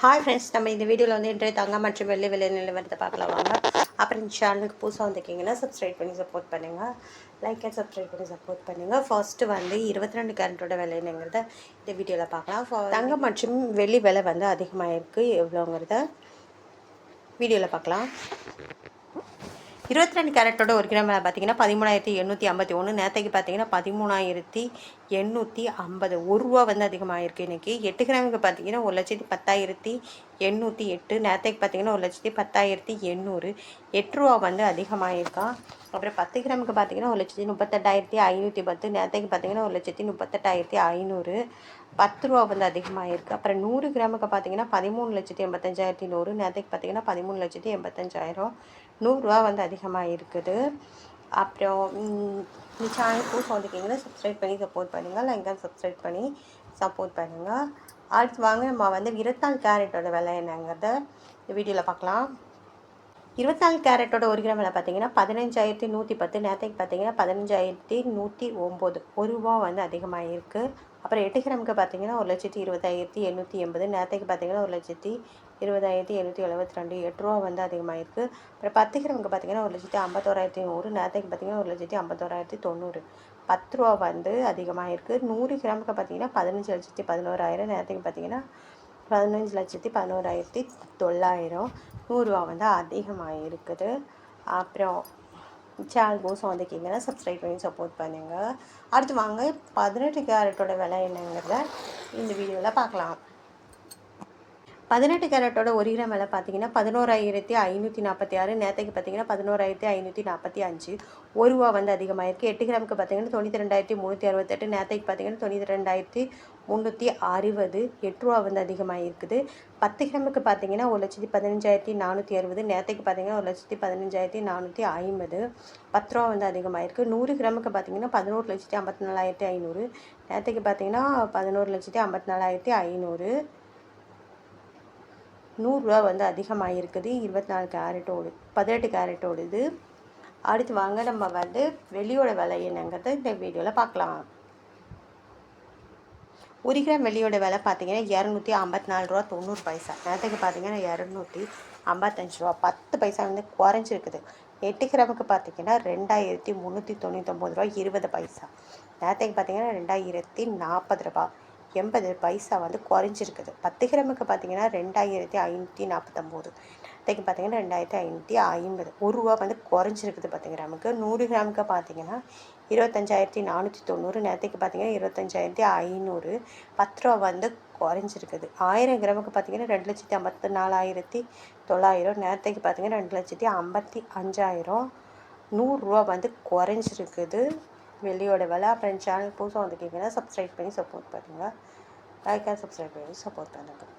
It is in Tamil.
ஹாய் ஃப்ரெண்ட்ஸ், நம்ம இந்த வீடியோவில் வந்து இன்றைய தங்கம் மற்றும் வெள்ளி விலை நிலவரத்தை பார்க்கலாம் வாங்க. அப்புறம் இந்த சேனலுக்கு புதுசாக வந்துருக்கீங்கன்னா சப்ஸ்கிரைப் பண்ணி சப்போர்ட் பண்ணுங்கள். லைக் அண்ட் சப்ஸ்கிரைப் பண்ணி சப்போர்ட் பண்ணுங்கள். ஃபர்ஸ்ட்டு வந்து 22 கேரட்டோட விலைங்கிறத இந்த வீடியோவில் பார்க்கலாம். தங்கம் மற்றும் வெள்ளி விலை வந்து அதிகமாக இருக்குது, எவ்வளோங்கிறத வீடியோவில் பார்க்கலாம். 22 கேரட்டோட ஒரு கிராம் பார்த்தீங்கன்னா 13,851. நேற்றைக்கு பார்த்தீங்கன்னா 13,850. ரூபா வந்து அதிகமாக இருக்குது இன்றைக்கி. 8 கிராமுக்கு பார்த்தீங்கன்னா 1,10,808. நேற்றைக்கு பார்த்தீங்கன்னா 1,10,800. ரூபா வந்து அதிகமாக இருக்கான். அப்புறம் 10 கிராமுக்கு பார்த்தீங்கன்னா 1,38,510. நேற்றைக்கு பார்த்தீங்கன்னா 1,38,500. ரூபா வந்து அதிகமாக இருக்குது. அப்புறம் 100 கிராமுக்கு பார்த்தீங்கன்னா 13,85,100. நேற்றைக்கு பார்த்தீங்கன்னா 13,85,000. ரூபா வந்து அதிகமாக இருக்குது. அப்புறம் இந்த சேனல் புதுசாக வந்துருக்கீங்கன்னா சப்ஸ்கிரைப் பண்ணி சப்போர்ட் பண்ணுங்கள். லைக் அண்ட் சப்ஸ்கிரைப் பண்ணி சப்போர்ட் பண்ணுங்கள். அடுத்து வாங்க நம்ம வந்து 24 கேரட்டோட விலை என்னங்கிறத இந்த வீடியோவில் பார்க்கலாம். 24 கேரட்டோட ஒரு கிராம் விலை பார்த்தீங்கன்னா 15,110. நேற்றைக்கு பார்த்தீங்கன்னா 15,109. ரூபா வந்து அதிகமாக இருக்குது. அப்புறம் 8 கிராமுக்கு பார்த்தீங்கன்னா 1,20,880. நேற்றைக்கு பார்த்தீங்கன்னா 1,20,772. ரூபா வந்து அதிகமாக இருக்குது. அப்புறம் 10 கிராமுக்கு பார்த்தீங்கன்னா 1,51,100. நேற்றைக்கு பார்த்தீங்கன்னா 1,51,90. ரூபா வந்து அதிகமாக இருக்குது. 100 கிராமுக்கு பார்த்தீங்கன்னா 15,11,000. நேற்றைக்கு பார்த்தீங்கன்னா 15,11,900. ரூபா வந்து அதிகமாக இருக்குது. அப்புறம் சேனல் புதுசாக வந்துருக்கீங்கன்னா சப்ஸ்கிரைப் பண்ணி சப்போர்ட் பண்ணுங்கள். அடுத்து வாங்க 18 கேரட்டோட விலை என்னங்கிறத இந்த வீடியோவில் பார்க்கலாம். 18 கேரட்டோட ஒரு கிராம் விலை பார்த்தீங்கன்னா 11,546. நேற்றைக்கு பார்த்தீங்கன்னா 11,545. ரூபா வந்து அதிகமாக இருக்குது. 8 கிராமுக்கு பார்த்தீங்கன்னா 92,368. நேற்றைக்கு பார்த்தீங்கன்னா 92,360. ரூபா வந்து அதிகமாக இருக்குது. 10 கிராமுக்கு பார்த்தீங்கன்னா 1,15,460. நேற்றைக்கு பார்த்தீங்கன்னா 1,15,450. ரூபா வந்து அதிகமாக இருக்குது. 100 கிராமுக்கு பார்த்தீங்கன்னா 11,54,500. நேற்றைக்கு பார்த்தீங்கன்னா 11,54,500. ரூபா வந்து அதிகமாக இருக்குது. 24 கேரட்டோடு 18 கேரட்டோடு இது. அடுத்து வாங்க நம்ம வந்து வெள்ளியோட விலை என்னங்கிறத இந்த வீடியோவில் பார்க்கலாம். 1 கிராம் வெள்ளியோட விலை பார்த்தீங்கன்னா 254.90. நேற்றுக்கு பார்த்தீங்கன்னா 255 10 பைசா வந்து குறைஞ்சிருக்குது. 8 கிராமுக்கு பார்த்தீங்கன்னா 2,399 20 நேற்றுக்கு பார்த்தீங்கன்னா 2,040 80 வந்து குறைஞ்சிருக்குது. 10 கிராமுக்கு பார்த்தீங்கன்னா 2,549. நேற்றுக்கு பார்த்தீங்கன்னா 2,550. ரூபா வந்து குறைஞ்சிருக்குது 10 கிராமுக்கு. 100 கிராமுக்கு பார்த்தீங்கன்னா 25,490. நேற்றுக்கு பார்த்தீங்கன்னா 25,500. ரூபா வந்து குறைஞ்சிருக்குது. 1000 கிராமுக்கு பார்த்தீங்கன்னா 2,54,900. நேற்றுக்கு பார்த்தீங்கன்னா 2,55,000. ரூபா வந்து குறைஞ்சிருக்குது வெள்ளியோட விலை. அப்புறம் சேனல் புதுசாக வந்துருக்கீங்கன்னா சப்ஸ்கிரைப் பண்ணி சப்போர்ட் பண்ணுங்கள். லைக் அண்ட் சப்ஸ்கிரைப் பண்ணி சப்போர்ட் பண்ணுங்கள்.